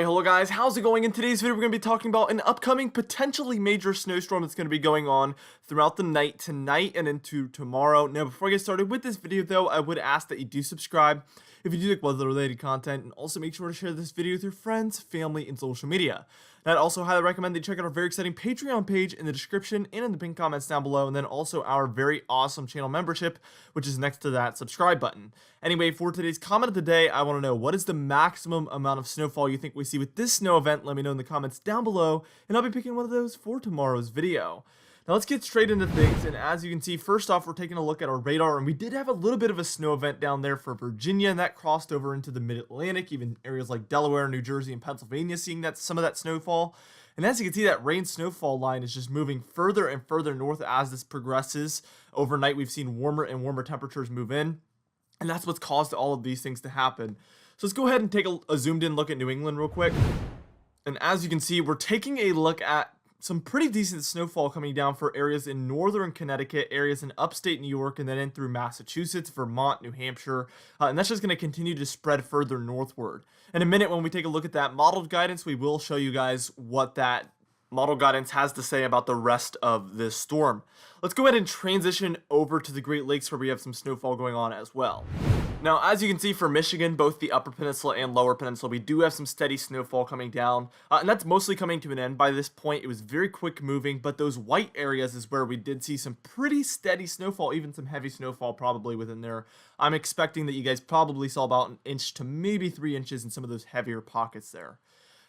Alright, hello guys, how's it going? In today's video, we're going to be talking about an upcoming potentially major snowstorm that's going to be going on throughout the night tonight and into tomorrow. Now, before I get started with this video though, I would ask that you do subscribe if you do like weather-related content, and also make sure to share this video with your friends, family, and social media. And I'd also highly recommend that you check out our very exciting Patreon page in the description and in the pinned comments down below, and then also our very awesome channel membership, which is next to that subscribe button. Anyway, for today's comment of the day, I want to know, what is the maximum amount of snowfall you think we see with this snow event? Let me know in the comments down below, and I'll be picking one of those for tomorrow's video. Now let's get straight into things, and as you can see, first off, we're taking a look at our radar, and we did have a little bit of a snow event down there for Virginia, and that crossed over into the mid-Atlantic, even areas like Delaware, New Jersey, and Pennsylvania seeing that some of that snowfall. And as you can see, that rain snowfall line is just moving further and further north as this progresses. Overnight, we've seen warmer and warmer temperatures move in, and that's what's caused all of these things to happen. So let's go ahead and take a zoomed in look at New England real quick. And as you can see, we're taking a look at some pretty decent snowfall coming down for areas in northern Connecticut, areas in upstate New York, and then in through Massachusetts, Vermont, New Hampshire, and that's just going to continue to spread further northward. In a minute, when we take a look at that modeled guidance, we will show you guys what that model guidance has to say about the rest of this storm. Let's go ahead and transition over to the Great Lakes, where we have some snowfall going on as well. Now, as you can see for Michigan, both the Upper Peninsula and Lower Peninsula, we do have some steady snowfall coming down, and that's mostly coming to an end. By this point, it was very quick moving, but those white areas is where we did see some pretty steady snowfall, even some heavy snowfall probably within there. I'm expecting that you guys probably saw about an inch to maybe 3 inches in some of those heavier pockets there.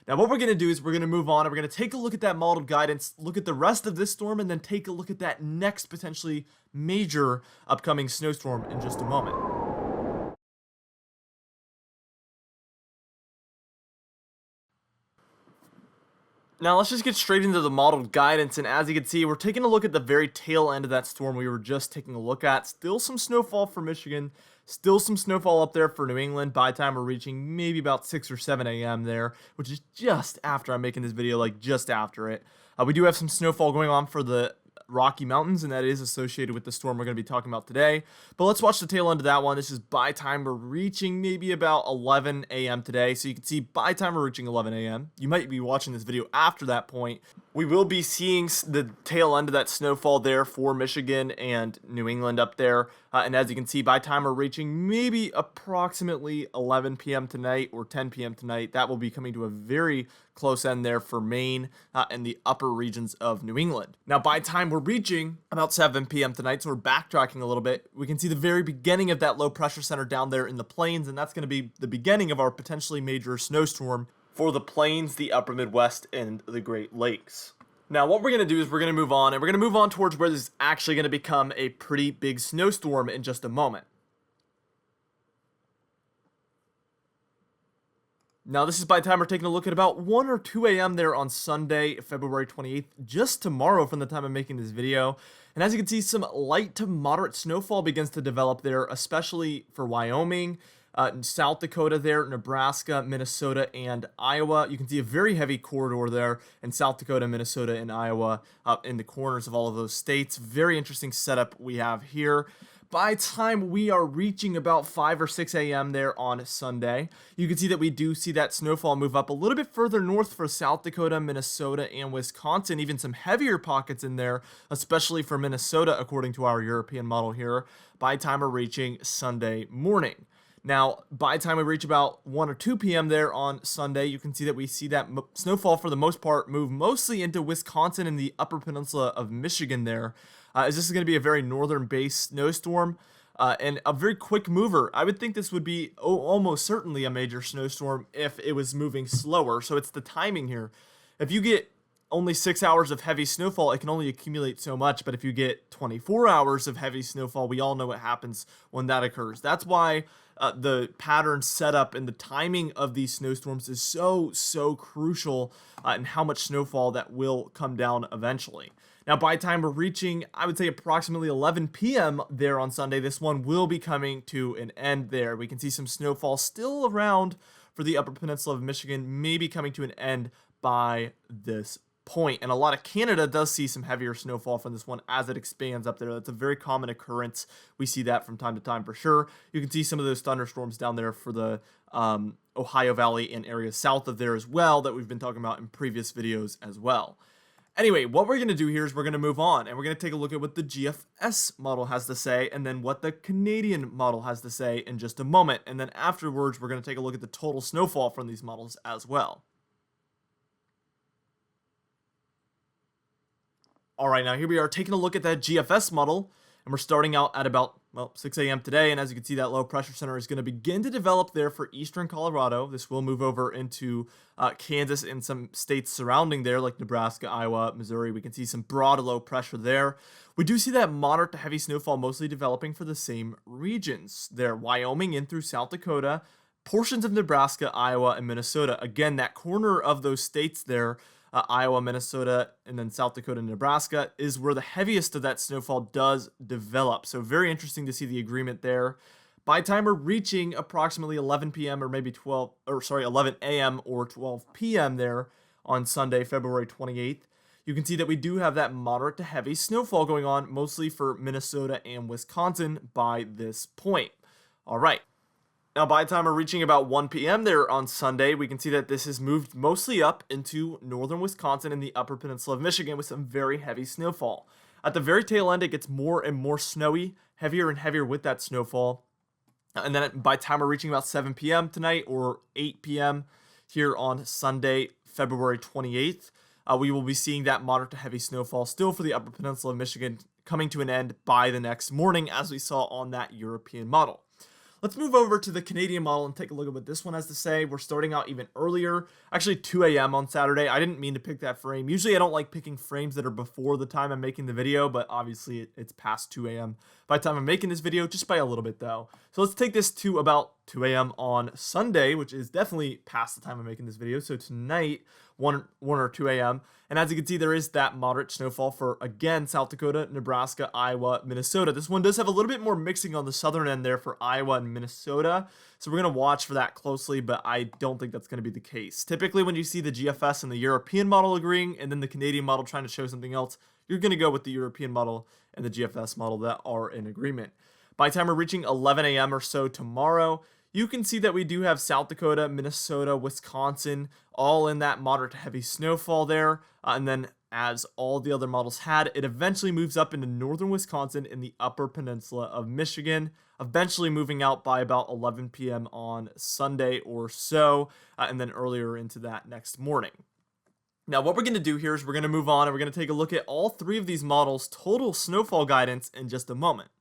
Now, what we're going to do is we're going to move on, and we're going to take a look at that modeled guidance, look at the rest of this storm, and then take a look at that next potentially major upcoming snowstorm in just a moment. Now let's just get straight into the modeled guidance, and as you can see, we're taking a look at the very tail end of that storm we were just taking a look at. Still some snowfall for Michigan, still some snowfall up there for New England by the time we're reaching maybe about 6 or 7 a.m. there, which is just after I'm making this video, like just after it. We do have some snowfall going on for the Rocky Mountains, and that is associated with the storm we're going to be talking about today. But let's watch the tail end of that one. This is by time we're reaching maybe about 11 a.m. today. So you can see by time we're reaching 11 a.m. You might be watching this video after that point. We will be seeing the tail end of that snowfall there for Michigan and New England up there. And as you can see, by time we're reaching maybe approximately 11 p.m. tonight or 10 p.m. tonight, that will be coming to a very close end there for Maine and the upper regions of New England. Now, by time we're reaching about 7 p.m. tonight, so we're backtracking a little bit, we can see the very beginning of that low pressure center down there in the plains, and that's going to be the beginning of our potentially major snowstorm for the plains, the upper Midwest, and the Great Lakes. Now, what we're going to do is we're going to move on, and we're going to move on towards where this is actually going to become a pretty big snowstorm in just a moment. Now, this is by the time we're taking a look at about 1 or 2 a.m. there on Sunday, February 28th, just tomorrow from the time I'm making this video. And as you can see, some light to moderate snowfall begins to develop there, especially for Wyoming, South Dakota there, Nebraska, Minnesota, and Iowa. You can see a very heavy corridor there in South Dakota, Minnesota, and Iowa up in the corners of all of those states. Very interesting setup we have here. By the time we are reaching about 5 or 6 a.m. there on Sunday, you can see that we do see that snowfall move up a little bit further north for South Dakota, Minnesota, and Wisconsin. Even some heavier pockets in there, especially for Minnesota, according to our European model here, by the time we're reaching Sunday morning. Now, by the time we reach about 1 or 2 p.m. there on Sunday, you can see that we see that snowfall, for the most part, move mostly into Wisconsin and the Upper Peninsula of Michigan there. This is going to be a very northern-based snowstorm and a very quick mover. I would think this would be almost certainly a major snowstorm if it was moving slower. So it's the timing here. If you get only 6 hours of heavy snowfall, it can only accumulate so much. But if you get 24 hours of heavy snowfall, we all know what happens when that occurs. That's why the pattern setup and the timing of these snowstorms is so crucial in how much snowfall that will come down eventually. Now, by the time we're reaching, I would say approximately 11 p.m. there on Sunday, this one will be coming to an end there. We can see some snowfall still around for the Upper Peninsula of Michigan, maybe coming to an end by this point, and a lot of Canada does see some heavier snowfall from this one as it expands up there. That's a very common occurrence. We see that from time to time for sure. You can see some of those thunderstorms down there for the Ohio Valley and areas south of there as well that we've been talking about in previous videos as well. Anyway, what we're going to do here is we're going to move on, and we're going to take a look at what the GFS model has to say, and then what the Canadian model has to say in just a moment. And then afterwards, we're going to take a look at the total snowfall from these models as well. All right, now here we are taking a look at that GFS model, and we're starting out at about, well, 6 a.m. today, and as you can see, that low pressure center is going to begin to develop there for eastern Colorado. This will move over into Kansas and some states surrounding there, like Nebraska, Iowa, Missouri. We can see some broad low pressure there. We do see that moderate to heavy snowfall mostly developing for the same regions there, Wyoming in through South Dakota, portions of Nebraska, Iowa, and Minnesota. Again, that corner of those states there, Iowa, Minnesota, and then South Dakota and Nebraska is where the heaviest of that snowfall does develop. So very interesting to see the agreement there. By the time we're reaching approximately 11 p.m. or maybe 11 a.m. or 12 p.m. there on Sunday, February 28th, you can see that we do have that moderate to heavy snowfall going on, mostly for Minnesota and Wisconsin by this point. All right. Now, by the time we're reaching about 1 p.m. there on Sunday, we can see that this has moved mostly up into northern Wisconsin and the upper peninsula of Michigan with some very heavy snowfall. At the very tail end, it gets more and more snowy, heavier and heavier with that snowfall. And then by the time we're reaching about 7 p.m. tonight or 8 p.m. here on Sunday, February 28th, we will be seeing that moderate to heavy snowfall still for the upper peninsula of Michigan coming to an end by the next morning, as we saw on that European model. Let's move over to the Canadian model and take a look at what this one has to say. We're starting out even earlier, actually 2 a.m. on Saturday. I didn't mean to pick that frame. Usually I don't like picking frames that are before the time I'm making the video, but obviously it's past 2 a.m. by the time I'm making this video, just by a little bit though. So let's take this to about 2 a.m. on Sunday, which is definitely past the time I'm making this video. So tonight, 1 or 2 a.m. And as you can see, there is that moderate snowfall for, again, South Dakota, Nebraska, Iowa, Minnesota. This one does have a little bit more mixing on the southern end there for Iowa and Minnesota. So we're going to watch for that closely, but I don't think that's going to be the case. Typically, when you see the GFS and the European model agreeing, and then the Canadian model trying to show something else, you're going to go with the European model and the GFS model that are in agreement. By the time we're reaching 11 a.m. or so tomorrow, you can see that we do have South Dakota, Minnesota, Wisconsin, all in that moderate to heavy snowfall there. And then as all the other models had, it eventually moves up into northern Wisconsin in the upper peninsula of Michigan, eventually moving out by about 11 p.m. on Sunday or so, and then earlier into that next morning. Now, what we're going to do here is we're going to move on and we're going to take a look at all three of these models' total snowfall guidance in just a moment.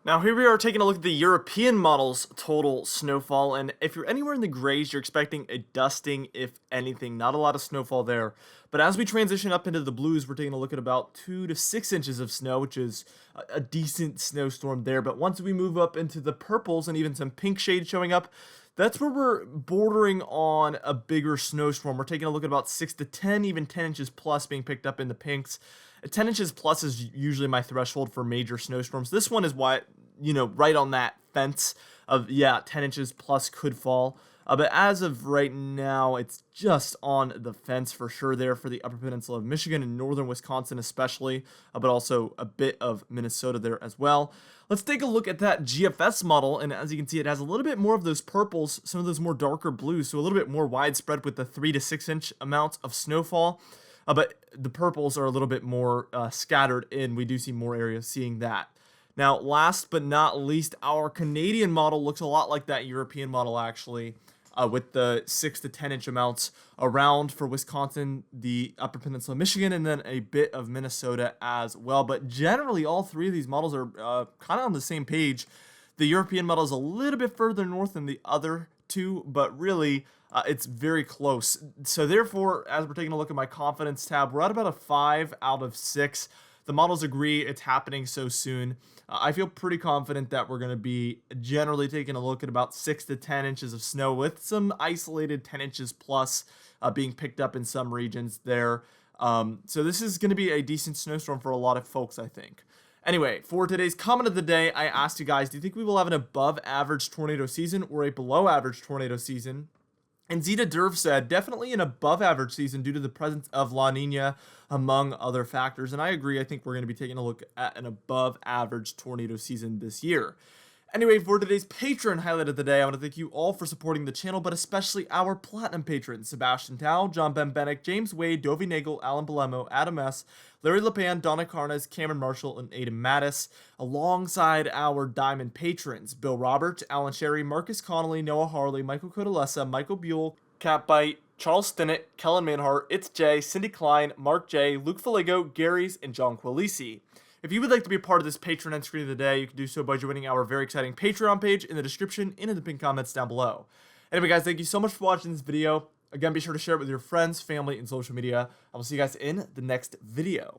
Now here we are taking a look at the European model's total snowfall, and if you're anywhere in the grays, you're expecting a dusting, if anything. Not a lot of snowfall there. But as we transition up into the blues, we're taking a look at about 2 to 6 inches of snow, which is a decent snowstorm there. But once we move up into the purples and even some pink shade showing up, that's where we're bordering on a bigger snowstorm. We're taking a look at about 6 to 10, even 10 inches plus being picked up in the pinks. 10 inches plus is usually my threshold for major snowstorms. This one is why, right on that fence of, 10 inches plus could fall. But as of right now, it's just on the fence for sure there for the upper peninsula of Michigan and northern Wisconsin especially, but also a bit of Minnesota there as well. Let's take a look at that GFS model, and as you can see, it has a little bit more of those purples, some of those more darker blues, so a little bit more widespread with the 3 to 6 inch amounts of snowfall. But the purples are a little bit more scattered in. We do see more areas seeing that. Now, last but not least, our Canadian model looks a lot like that European model, actually, with the 6 to 10 inch amounts around for Wisconsin, the upper peninsula of Michigan, and then a bit of Minnesota as well. But generally, all three of these models are kind of on the same page. The European model is a little bit further north than the other two, but really, it's very close. So therefore, as we're taking a look at my confidence tab, we're at about a 5 out of 6. The models agree it's happening so soon. I feel pretty confident that we're going to be generally taking a look at about 6 to 10 inches of snow with some isolated 10 inches plus being picked up in some regions there. So this is going to be a decent snowstorm for a lot of folks, I think. Anyway, for today's comment of the day, I asked you guys, do you think we will have an above average tornado season or a below average tornado season? And Zeta Derv said, definitely an above average season due to the presence of La Nina, among other factors. And I agree. I think we're going to be taking a look at an above average tornado season this year. Anyway, for today's patron highlight of the day, I want to thank you all for supporting the channel, but especially our platinum patrons: Sebastian Tao, John Bembenek, James Wade, Dovi Nagel, Alan Palemo, Adam S., Larry Lepan, Donna Carnes, Cameron Marshall, and Aidan Mattis, alongside our diamond patrons: Bill Robert, Alan Sherry, Marcus Connolly, Noah Harley, Michael Codalessa, Michael Buell, Catbite, Charles Stinnett, Kellen Manhart, It's Jay, Cindy Klein, Mark J, Luke Faligo, Gary's, and John Quilisi. If you would like to be a part of this Patreon end screen of the day, you can do so by joining our very exciting Patreon page in the description and in the pinned comments down below. Anyway, guys, thank you so much for watching this video. Again, be sure to share it with your friends, family, and social media. I will see you guys in the next video.